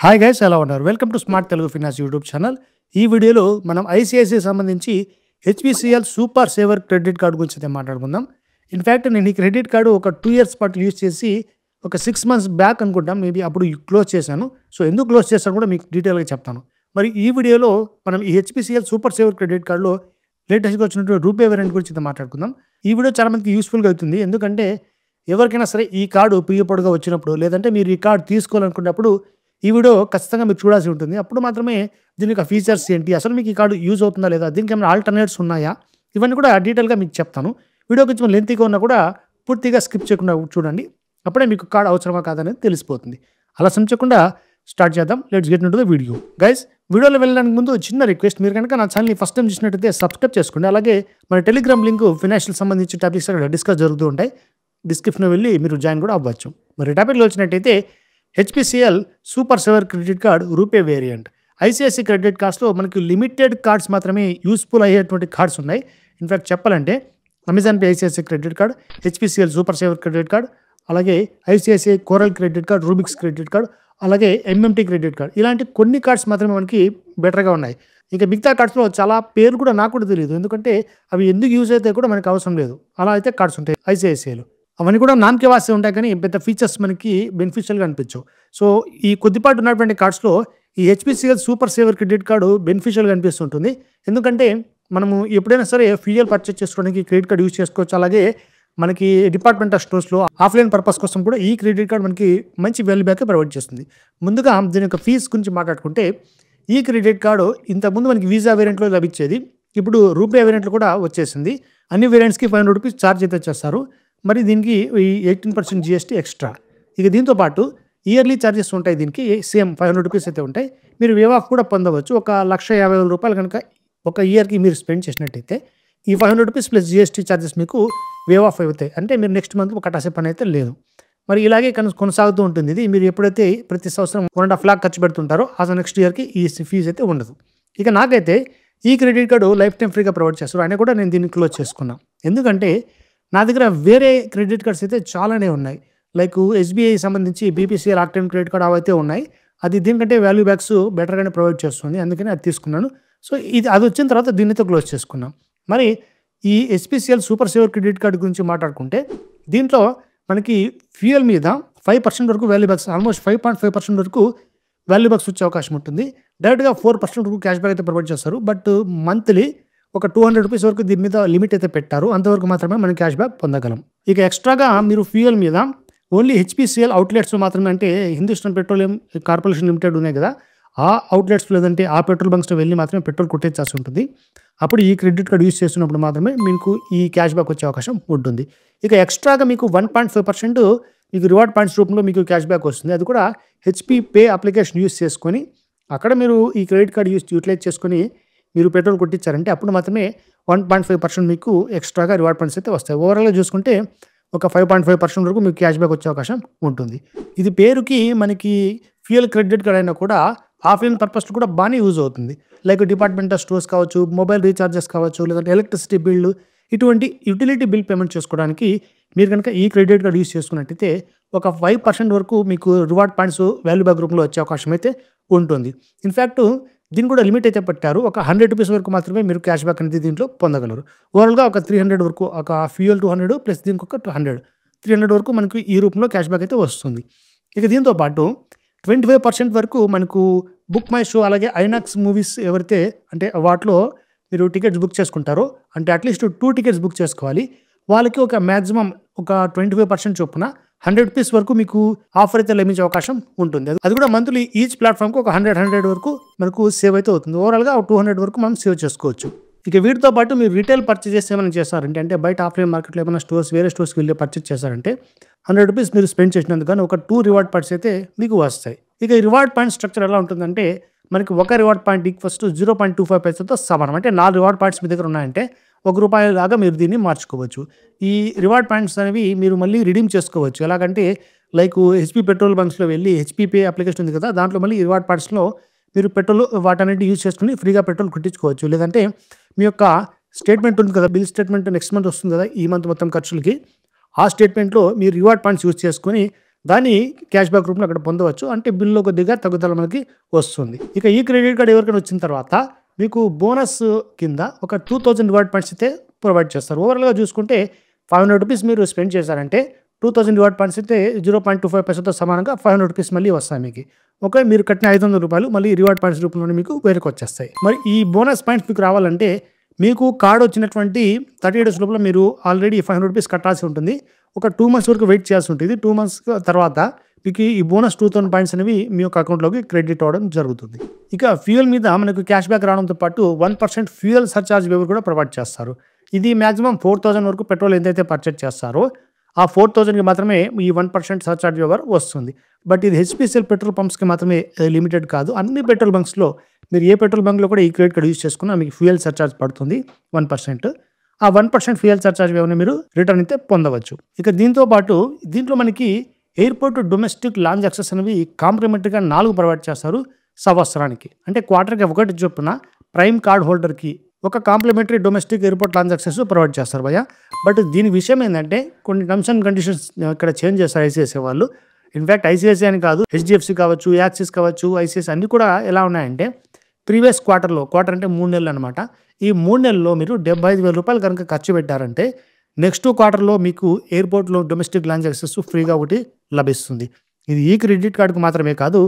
Hi guys, ఎలా ఉన్నారు? Welcome to smart Telugu finance YouTube channel. ఈ వీడియోలో మనం ఐసిఐసిఐ సంబంధించి HPCL super saver credit card గురించి అయితే మాట్లాడుకుందాం. ఇన్ఫ్యాక్ట్ నేను ఈ క్రెడిట్ కార్డు ఒక 2 ఇయర్స్ పాటు యూజ్ చేసి ఒక 6 మంత్స్ బ్యాక్ అనుకుంటాం మేబీ అప్పుడు క్లోజ్ చేశాను. సో ఎందుకు క్లోజ్ చేశాను కూడా మీకు డీటెయిల్గా చెప్తాను. మరి ఈ వీడియోలో మనం ఈ హెచ్పిసిఎల్ సూపర్ సేవర్ క్రెడిట్ కార్డులో లేటెస్ట్గా వచ్చినటువంటి రూపే వేరియంట్ గురించి అయితే మాట్లాడుకుందాం. ఈ వీడియో చాలా మందికి యూస్ఫుల్గా అవుతుంది. ఎందుకంటే ఎవరికైనా సరే ఈ కార్డు ప్రియపొడుగా వచ్చినప్పుడు లేదంటే మీరు ఈ కార్డు తీసుకోవాలనుకున్నప్పుడు ఈ వీడియో ఖచ్చితంగా మీరు చూడాల్సి ఉంటుంది. అప్పుడు మాత్రమే దీని యొక్క ఫీచర్స్ ఏంటి, అసలు మీకు ఈ కార్డు యూజ్ అవుతుందా లేదా, దీనికి ఏమైనా ఆల్టర్నేట్స్ ఉన్నాయా, ఇవన్నీ కూడా డీటెయిల్గా మీకు చెప్తాను. వీడియో కొంచెం లెంతీగా ఉన్నా కూడా పూర్తిగా స్కిప్ చేయకుండా చూడండి. అప్పుడే మీకు కార్డు అవసరమా కాదనేది తెలిసిపోతుంది. అలా సంచకుండా స్టార్ట్ చేద్దాం. Let's get into the video. Guys, వీడియోలో వెళ్ళడానికి ముందు చిన్న రిక్వెస్ట్, మీరు కనుక నా ఛానల్ని ఫస్ట్ టైం చూసినట్టయితే సబ్స్క్రైబ్ చేసుకోండి. అలాగే మన టెలిగ్రామ్ లింక్ ఫినాన్షియల్ సంబంధించి టాపిక్స్ అక్కడ డిస్కస్ జరుగుతూ ఉంటాయి. డిస్క్రిప్షన్లో వెళ్ళి మీరు జాయిన్ కూడా అవ్వచ్చు. మరి టాపిక్లో వచ్చినట్టయితే HPCL super saver credit card RuPay variant. ICICI credit కార్డ్స్లో మనకి లిమిటెడ్ కార్డ్స్ మాత్రమే యూస్ఫుల్ అయ్యేటువంటి కార్డ్స్ ఉన్నాయి. ఇన్ఫ్యాక్ట్ చెప్పాలంటే Amazon Pay ICICI credit card, HPCL super saver credit card, అలాగే ICICI coral credit card, Rubyx credit card, అలాగే ఎంఎంటీ క్రెడిట్ కార్డ్, ఇలాంటి కొన్ని కార్డ్స్ మాత్రమే మనకి బెటర్గా ఉన్నాయి. ఇంకా మిగతా కార్డ్స్లో చాలా పేర్లు కూడా నాకు కూడా తెలియదు, ఎందుకంటే అవి ఎందుకు యూజ్ అయితే కూడా మనకు అవసరం లేదు. అలా అయితే కార్డ్స్ ఉంటాయి ఐసిఐసిఐలో. అవన్నీ కూడా నామకే వాస్తే ఉంటాయి, కానీ పెద్ద ఫీచర్స్ మనకి బెనిఫిషియల్గా అనిపించవు. సో ఈ కొద్దిపాటు ఉన్నటువంటి కార్డ్స్లో ఈ HPCL super saver credit card బెనిఫిషియల్గా అనిపిస్తుంటుంది. ఎందుకంటే మనము ఎప్పుడైనా సరే ఫ్యూయల్ పర్చేస్ చేసుకోవడానికి క్రెడిట్ కార్డు యూజ్ చేసుకోవచ్చు. అలాగే మనకి డిపార్ట్మెంటల్ స్టోర్స్లో ఆఫ్లైన్ పర్పస్ కోసం కూడా ఈ క్రెడిట్ కార్డు మనకి మంచి వాల్యూ బ్యాక్ ప్రొవైడ్ చేస్తుంది. ముందుగా దీని యొక్క ఫీజు గురించి మాట్లాడుకుంటే ఈ క్రెడిట్ కార్డు ఇంతకుముందు మనకి వీసా వేరియంట్లో లభించేది, ఇప్పుడు రూపే వేరియంట్లో కూడా వచ్చేసింది. అన్ని వేరియంట్స్కి 500 రూపీస్ ఛార్జ్ అయితే చేస్తారు. మరి దీనికి ఈ 18% జిఎస్టీ ఎక్స్ట్రా. ఇక దీంతో పాటు ఇయర్లీ ఛార్జెస్ ఉంటాయి. దీనికి సేమ్ 500 రూపీస్ అయితే ఉంటాయి. మీరు వేవ్ ఆఫ్ కూడా పొందవచ్చు. ఒక 1,50,000 రూపాయలు కనుక ఒక ఇయర్కి మీరు స్పెండ్ చేసినట్టయితే ఈ 500 రూపీస్ ప్లస్ జిఎస్టీ ఛార్జెస్ మీకు వేవ్ ఆఫ్ అవుతాయి. అంటే మీరు నెక్స్ట్ మంత్ కట్టాల్సే పని అయితే లేదు. మరి ఇలాగే కొనసాగుతూ ఉంటుంది. ఇది మీరు ఎప్పుడైతే ప్రతి సంవత్సరం 1.5 lakh ఖర్చు పెడుతుంటారో ఆ నెక్స్ట్ ఇయర్కి ఈ ఫీజు అయితే ఉండదు. ఇక నాకైతే ఈ క్రెడిట్ కార్డు లైఫ్ టైం ఫ్రీగా ప్రొవైడ్ చేస్తారు. అయినా కూడా నేను దీన్ని క్లోజ్ చేసుకున్నాను. ఎందుకంటే నా దగ్గర వేరే క్రెడిట్ కార్డ్స్ అయితే చాలానే ఉన్నాయి. లైక్ ఎస్బీఐ సంబంధించి బీపీసీఎల్ ఆక్టైమ్ క్రెడిట్ కార్డ్ అవైతే ఉన్నాయి. అది దీనికంటే వాల్యూ బ్యాక్స్ బెటర్గానే ప్రొవైడ్ చేస్తుంది, అందుకని అది తీసుకున్నాను. సో అది వచ్చిన తర్వాత దీనితో క్లోజ్ చేసుకున్నాం. మరి ఈ HPCL super saver credit card గురించి మాట్లాడుకుంటే దీంట్లో మనకి ఫ్యూయల్ మీద 5% వరకు వాల్యూ బ్యాక్స్, ఆల్మోస్ట్ 5.5% వరకు వాల్యూ బ్యాక్స్ వచ్చే అవకాశం ఉంటుంది. డైరెక్ట్గా 4% వరకు క్యాష్ బ్యాక్ అయితే ప్రొవైడ్ చేస్తారు. బట్ మంత్లీ ఒక 200 రూపీస్ వరకు దీని మీద లిమిట్ అయితే పెట్టారు. అంతవరకు మాత్రమే మనం క్యాష్ బ్యాక్ పొందగలం. ఇక ఎక్స్ట్రాగా మీరు ఫ్యూయల్ మీద ఓన్లీ హెచ్పిసిఎల్ అవుట్లెట్స్ మాత్రమే, అంటే హిందుస్థాన్ పెట్రోలియం కార్పొరేషన్ లిమిటెడ్ ఉన్నాయి కదా, ఆ అవుట్లెట్స్ లేదంటే ఆ పెట్రోల్ బంక్స్లో వెళ్ళి మాత్రమే పెట్రోల్ కొట్టేయాల్సి ఉంటుంది. అప్పుడు ఈ క్రెడిట్ కార్డు యూజ్ చేస్తున్నప్పుడు మాత్రమే మీకు ఈ క్యాష్ బ్యాక్ వచ్చే అవకాశం ఉంటుంది. ఇక ఎక్స్ట్రాగా మీకు 1.5% మీకు రివార్డ్ పాయింట్స్ రూపంలో మీకు క్యాష్ బ్యాక్ వస్తుంది. అది కూడా హెచ్పి పే అప్లికేషన్ యూజ్ చేసుకొని అక్కడ మీరు ఈ క్రెడిట్ కార్డు యూటిలైజ్ చేసుకొని మీరు పెట్రోల్ కొట్టించారంటే అప్పుడు మాత్రమే 1.5% మీకు ఎక్స్ట్రాగా రివార్డ్ పాయింట్స్ అయితే వస్తాయి. ఓవరాల్గా చూసుకుంటే ఒక 5.5% వరకు మీకు క్యాష్ బ్యాక్ వచ్చే అవకాశం ఉంటుంది. ఇది పేరుకి మనకి ఫ్యూయల్ క్రెడిట్ కార్డ్ అయినా కూడా ఆఫ్లైన్ పర్పస్ కూడా బాగానే యూజ్ అవుతుంది. లైక్ డిపార్ట్మెంటల్ స్టోర్స్ కావచ్చు, మొబైల్ రీఛార్జెస్ కావచ్చు, లేదంటే ఎలక్ట్రిసిటీ బిల్లు, ఇటువంటి యూటిలిటీ బిల్ పేమెంట్ చేసుకోవడానికి మీరు కనుక ఈ క్రెడిట్ కార్డ్ యూజ్ చేసుకున్నట్టయితే ఒక 5% వరకు మీకు రివార్డ్ పాయింట్స్ వాల్యూ బ్యాక్ రూపంలో వచ్చే అవకాశం అయితే ఉంటుంది. ఇన్ఫ్యాక్ట్ దీన్ని కూడా లిమిట్ అయితే పెట్టారు. ఒక 100 రూపీస్ వరకు మాత్రమే మీరు క్యాష్ బ్యాక్ అనేది దీంట్లో పొందగలరు. ఓవరాల్గా ఒక 300 వరకు, ఒక ఫ్యూయల్ 200 ప్లస్ దీనికి ఒక 300 వరకు మనకు ఈ రూపంలో క్యాష్ బ్యాక్ అయితే వస్తుంది. ఇక దీంతో పాటు 25% వరకు మనకు బుక్ మై షో, అలాగే ఐనాక్స్ మూవీస్ ఎవరైతే అంటే వాటిలో మీరు టికెట్స్ బుక్ చేసుకుంటారో, అంటే అట్లీస్ట్ 2 టికెట్స్ బుక్ చేసుకోవాలి, వాళ్ళకి ఒక మ్యాక్సిమం ఒక 25% చొప్పున 100 రూపీస్ వరకు మీకు ఆఫర్ అయితే లభించే అవకాశం ఉంటుంది. అది కూడా మంత్లీ ఈచ్ ప్లాట్ఫామ్కి ఒక 100 వరకు మనకు సేవ్ అయితే అవుతుంది. ఓవరాల్గా 200 వరకు మనం సేవ్ చేసుకోవచ్చు. ఇక వీటితో పాటు మీరు రీటైల్ పర్చేజెస్ ఏమైనా చేస్తారంటే, అంటే బయట ఆఫ్లైన్ మార్కెట్లో ఏమైనా వేరే స్టోర్స్కి వెళ్ళి పర్చేస్ చేశారంటే 100 రూపీస్ మీరు స్పెండ్ చేసినందుకు కానీ ఒక 2 రివార్డ్ పాయింట్స్ అయితే మీకు వస్తాయి. ఇక ఈ రివార్డ్ పాయింట్ స్ట్రక్చర్ ఎలా ఉంటుందంటే మనకి ఒక రివార్డ్ పాయింట్ ఈక్వల్స్ టు 0.25 పైసలతో సమానం. అంటే 4 రివార్డ్ పాయింట్స్ మీ దగ్గర ఉన్నాయంటే ₹1 లాగా మీరు దీన్ని మార్చుకోవచ్చు. ఈ రివార్డ్ పాయింట్స్ అనేవి మీరు మళ్ళీ రిడీమ్ చేసుకోవచ్చు. ఎలాగంటే లైక్ హెచ్పి పెట్రోల్ బంక్స్లో వెళ్ళి హెచ్పి పే అప్లికేషన్ ఉంది కదా, దాంట్లో మళ్ళీ రివార్డ్ పాయింట్స్లో మీరు పెట్రోల్ వాటన్నిటి యూజ్ చేసుకుని ఫ్రీగా పెట్రోల్ కొట్టించుకోవచ్చు. లేదంటే మీ యొక్క స్టేట్మెంట్ ఉంది కదా, బిల్ స్టేట్మెంట్ నెక్స్ట్ మంత్ వస్తుంది కదా, ఈ మంత్ మొత్తం ఖర్చులకి, ఆ స్టేట్మెంట్లో మీరు రివార్డ్ పాయింట్స్ యూజ్ చేసుకొని దాన్ని క్యాష్ బ్యాక్ రూపంలో అక్కడ పొందవచ్చు. అంటే బిల్‌లో కొద్దిగా తగ్గుదల మనకి వస్తుంది. ఇక ఈ క్రెడిట్ కార్డ్ ఎవరికైనా వచ్చిన తర్వాత మీకు బోనస్ కింద ఒక 2000 రివార్డ్ పాయింట్స్ అయితే ప్రొవైడ్ చేస్తారు. ఓవరాల్‌గా చూసుకుంటే ₹500 మీరు స్పెండ్ చేశారంటే 2000 రివార్డ్ పాయింట్స్ అయితే 0.25% సమానంగా ₹500 మళ్ళీ వస్తాయి మీకు. ఒకవేళ మీరు కట్టిన ₹500 మళ్ళీ రివార్డ్ పాయింట్స్ రూపంలోనే మీకు వేరుకొచ్చేస్తాయి. మరి ఈ బోనస్ పాయింట్స్ మీకు రావాలంటే మీకు కార్డ్ వచ్చినటువంటి 30 డేస్ లోపల మీరు ఆల్రెడీ ₹500 కట్టాల్సి ఉంటుంది. ఒక 2 మంత్స్ వరకు వెయిట్ చేయాల్సి ఉంటుంది. 2 మంత్స్ తర్వాత మీకు ఈ బోనస్ 2000 పాయింట్స్ అనేవి మీ యొక్క అకౌంట్‌లోకి క్రెడిట్ అవ్వడం జరుగుతుంది. ఇక ఫ్యూయల్ మీద మనకు క్యాష్ బ్యాక్ రావడంతో పాటు 1% ఫ్యూయల్ సర్చార్జ్ వేవర్ కూడా ప్రొవైడ్ చేస్తారు. ఇది మాక్సిమం 4000 వరకు పెట్రోల్ ఎంతైతే పర్చేజ్ చేస్తారో ఆ 4000కి మాత్రమే ఈ 1% సర్చార్జ్ వేవర్ వస్తుంది. బట్ ఇది హెచ్‌పీసీఎల్ పెట్రోల్ పంప్స్‌కి మాత్రమే లిమిటెడ్ కాదు. అన్ని పెట్రోల్ బంక్స్‌లో మీరు ఏ పెట్రోల్ బంక్‌లో కూడా ఈ క్రెడిట్ కార్డ్ యూజ్ చేసుకున్నా మీకు ఫ్యూయల్ సర్చార్జ్ పడుతుంది 1%. ఆ 1% ఫ్యూయల్ సర్చార్జ్ వేవ్‌ని మీరు రిటర్న్ అయితే పొందవచ్చు. ఇక దీంతో పాటు దీంట్లో మనకి ఎయిర్‌పోర్ట్ డొమెస్టిక్ లాంజ్ యాక్సెస్ అనేవి కాంప్లిమెంటరీగా 4 ప్రొవైడ్ చేస్తారు సంవత్సరానికి. అంటే క్వార్టర్‌కి ఒకటి చొప్పున ప్రైమ్ కార్డ్ హోల్డర్‌కి ఒక complimentary domestic airport lounge access provide చేస్తారు భయ్యా. బట్ దీని విషయం ఏందంటే కొన్ని టర్మ్స్ అండ్ కండిషన్స్ ఇక్కడ చేంజ్ చేస్తారు ఐసీఐసీఐ వాళ్ళు. ఇన్‌ఫాక్ట్ ఐసీఐసీఐ అని కాదు, హెచ్‌డీఎఫ్‌సీ కావచ్చు, యాక్సిస్ కావచ్చు, ఐసీఐసీఐ అన్నీ కూడా ఎలా ఉన్నాయంటే ప్రీవియస్ క్వార్టర్ అంటే 3 నెలలు అనమాట. ఈ 3 నెలల్లో మీరు ₹75,000 కనుక ఖర్చు పెట్టారంటే నెక్స్ట్ క్వార్టర్‌లో మీకు ఎయిర్‌పోర్ట్‌లో డొమెస్టిక్ లాంజ్ యాక్సెస్ ఫ్రీగా ఒకటి లభిస్తుంది. ఇది ఈ క్రెడిట్ కార్డ్‌కి మాత్రమే కాదు,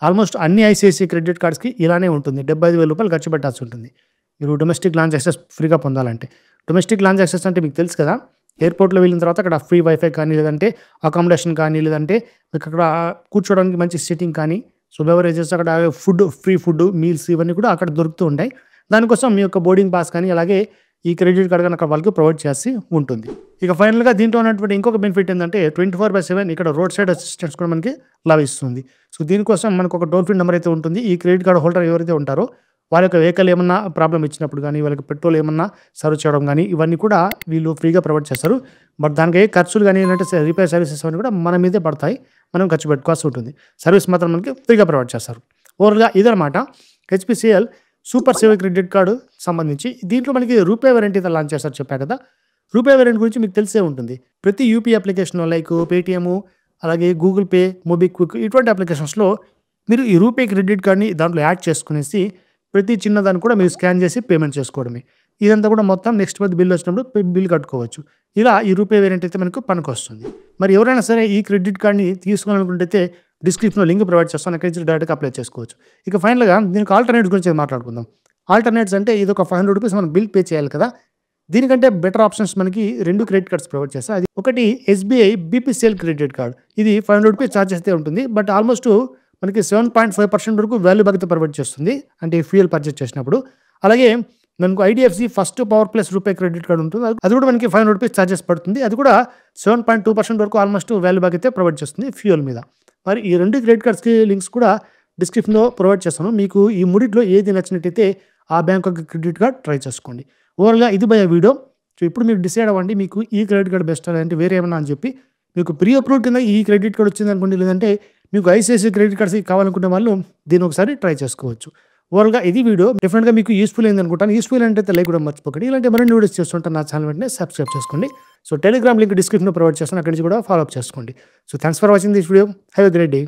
ఆల్మోస్ట్ అన్ని ఐసీఐసీఐ క్రెడిట్ కార్డ్స్‌కి ఇలానే ఉంటుంది. ₹75,000 ఖర్చు పెట్టాల్సి ఉంటుంది మీరు డొమెస్టిక్ లాంజ్ యాక్సెస్ ఫ్రీగా పొందాలంటే. డొమెస్టిక్ లాంజ్ యాక్సెస్ అంటే మీకు తెలుసు కదా, ఎయిర్‌పోర్ట్‌లో వెళ్ళిన తర్వాత అక్కడ ఫ్రీ వైఫై కానీ, లేదంటే అకామిడేషన్ కానీ, లేదంటే మీకు అక్కడ కూర్చోవడానికి మంచి సిట్టింగ్ కానీ, సో బెవరేజెస్ అక్కడ ఫ్రీ ఫుడ్, మీల్స్ ఇవన్నీ కూడా అక్కడ దొరుకుతూ ఉంటాయి. దానికోసం మీ యొక్క బోర్డింగ్ పాస్ కానీ, అలాగే ఈ క్రెడిట్ కార్డ్ కనుక వాళ్ళకి ప్రొవైడ్ చేసి ఉంటుంది. ఇక ఫైనల్‌గా దీంట్లో ఉన్నటువంటి ఇంకొక బెనిఫిట్ ఏందంటే 24/7 ఇక్కడ రోడ్ సైడ్ అసిస్టెన్స్ కూడా మనకి లభిస్తుంది. సో దీనికోసం మనకు ఒక టోల్ ఫ్రీ నెంబర్ అయితే ఉంటుంది. ఈ క్రెడిట్ కార్డ్ హోల్డర్ ఎవరైతే ఉంటారో వాళ్ళ యొక్క వెహికల్ ఏమన్నా ప్రాబ్లమ్ ఇచ్చినప్పుడు కానీ, వాళ్ళకి పెట్రోల్ ఏమన్నా సర్వ్ చేయడం కానీ, ఇవన్నీ కూడా వీళ్ళు ఫ్రీగా ప్రొవైడ్ చేస్తారు. బట్ దానికి ఏ ఖర్చులు కానీ, ఏంటంటే రిపేర్ సర్వీసెస్ అవన్నీ కూడా మన మీదే పడతాయి. మనం ఖర్చు పెట్టుకోవాల్సి ఉంటుంది. సర్వీస్ మాత్రం మనకి ఫ్రీగా ప్రొవైడ్ చేస్తారు. ఓవరాల్‌గా ఇదనమాట HPCL super saver credit card సంబంధించి. దీంట్లో మనకి రూపే వేరియంట్ అయితే లాంచ్ చేస్తారు చెప్పా కదా. రూపే వేరియంట్ గురించి మీకు తెలిసే ఉంటుంది. ప్రతి యూపీఐ అప్లికేషన్‌లో లైక్ పేటీఎం, అలాగే గూగుల్ పే, మోబిక్విక్ ఇటువంటి అప్లికేషన్స్‌లో మీరు ఈ రూపే క్రెడిట్ కార్డ్‌ని దాంట్లో యాడ్ చేసుకునేసి ప్రతి చిన్నదాన్ని కూడా మీరు స్కాన్ చేసి పేమెంట్ చేసుకోవడమే. ఇదంతా కూడా మొత్తం నెక్స్ట్ మంత్ బిల్ వచ్చినప్పుడు బిల్ కట్టుకోవచ్చు. ఇలా ఈ రూపే వేరియంట్ అయితే మనకు పనికొస్తుంది. మరి ఎవరైనా సరే ఈ క్రెడిట్ కార్డ్‌ని తీసుకోవాలనుకుంటే డిస్క్రిప్షన్‌లో లింక్ ప్రొవైడ్ చేస్తాను. అక్కడి నుంచి డైరెక్ట్‌గా అప్లై చేసుకోవచ్చు. ఇక ఫైనల్‌గా దీనికి ఆల్టర్‌నేట్స్ గురించి మాట్లాడుకుందాం. ఆల్టర్‌నేట్స్ అంటే ఇది ఒక ₹500 మనం బిల్ పే చేయాలి కదా. దీనికంటే బెటర్ ఆప్షన్స్ మనకి 2 క్రెడిట్ కార్డ్స్ ప్రొవైడ్ చేస్తారు. అది ఒకటి ఎస్‌బీఐ బీపీసీఎల్ క్రెడిట్ కార్డ్. ఇది ₹500 చార్జ్ అయితే ఉంటుంది. బట్ ఆల్మోస్ట్ మనకి 7.5% వరకు వాల్యూ బ్యాక్ ప్రొవైడ్ చేస్తుంది. అంటే ఫ్యూయల్ పర్చేజ్ చేసినప్పుడు. అలాగే మనకు IDFC first power plus RuPay credit card ఉంటుంది. అది కూడా మనకి ₹500 చార్జెస్ పడుతుంది. అది కూడా 7.2% వరకు ఆల్మోస్ట్ వాల్యూ బ్యాక్ అయితే ప్రొవైడ్ చేస్తుంది ఫ్యూయల్ మీద. మరి ఈ 2 క్రెడిట్ కార్డ్స్‌కి లింక్స్ కూడా డిస్క్రిప్షన్‌లో ప్రొవైడ్ చేస్తాను. మీకు ఈ మూడిట్లో ఏది నచ్చినట్టయితే ఆ బ్యాంక్ యొక్క క్రెడిట్ కార్డ్ ట్రై చేసుకోండి. ఓవరాల్‌గా ఇది భయ్యా వీడియో. సో ఇప్పుడు మీరు డిసైడ్ అవ్వండి మీకు ఈ క్రెడిట్ కార్డ్ బెస్టా లేదంటే వేరే ఏమన్నా అని చెప్పి. మీకు ప్రీ అప్రూవ్డ్ కింద ఈ క్రెడిట్ కార్డ్ వచ్చిందనుకోండి, లేదంటే మీకు ఐసీఐసీఐ క్రెడిట్ కార్డ్స్ కావాలనుకునే వాళ్ళు దీన్ని ఒకసారి ట్రై చేసుకోవచ్చు. ఓవరాల్‌గా ఇది వీడియో డెఫినెట్‌గా మీకు యూస్‌ఫుల్ అయింది అనుకుంటాను. యూస్‌ఫుల్ అంటే లైక్ కూడా మర్చిపోకండి. ఇలాంటి మరిన్ని వీడియోస్ చేస్తుంటాను. నా ఛానల్ వెంటనే సబ్స్క్రైబ్ చేసుకోండి. సో టెలిగ్రామ్ లింక్ డిస్క్రిప్షన్‌లో ప్రొవైడ్ చేస్తాను. అక్కడి నుంచి కూడా ఫాలో అప్ చేసుకోండి. So thanks for watching this video. Have a great day.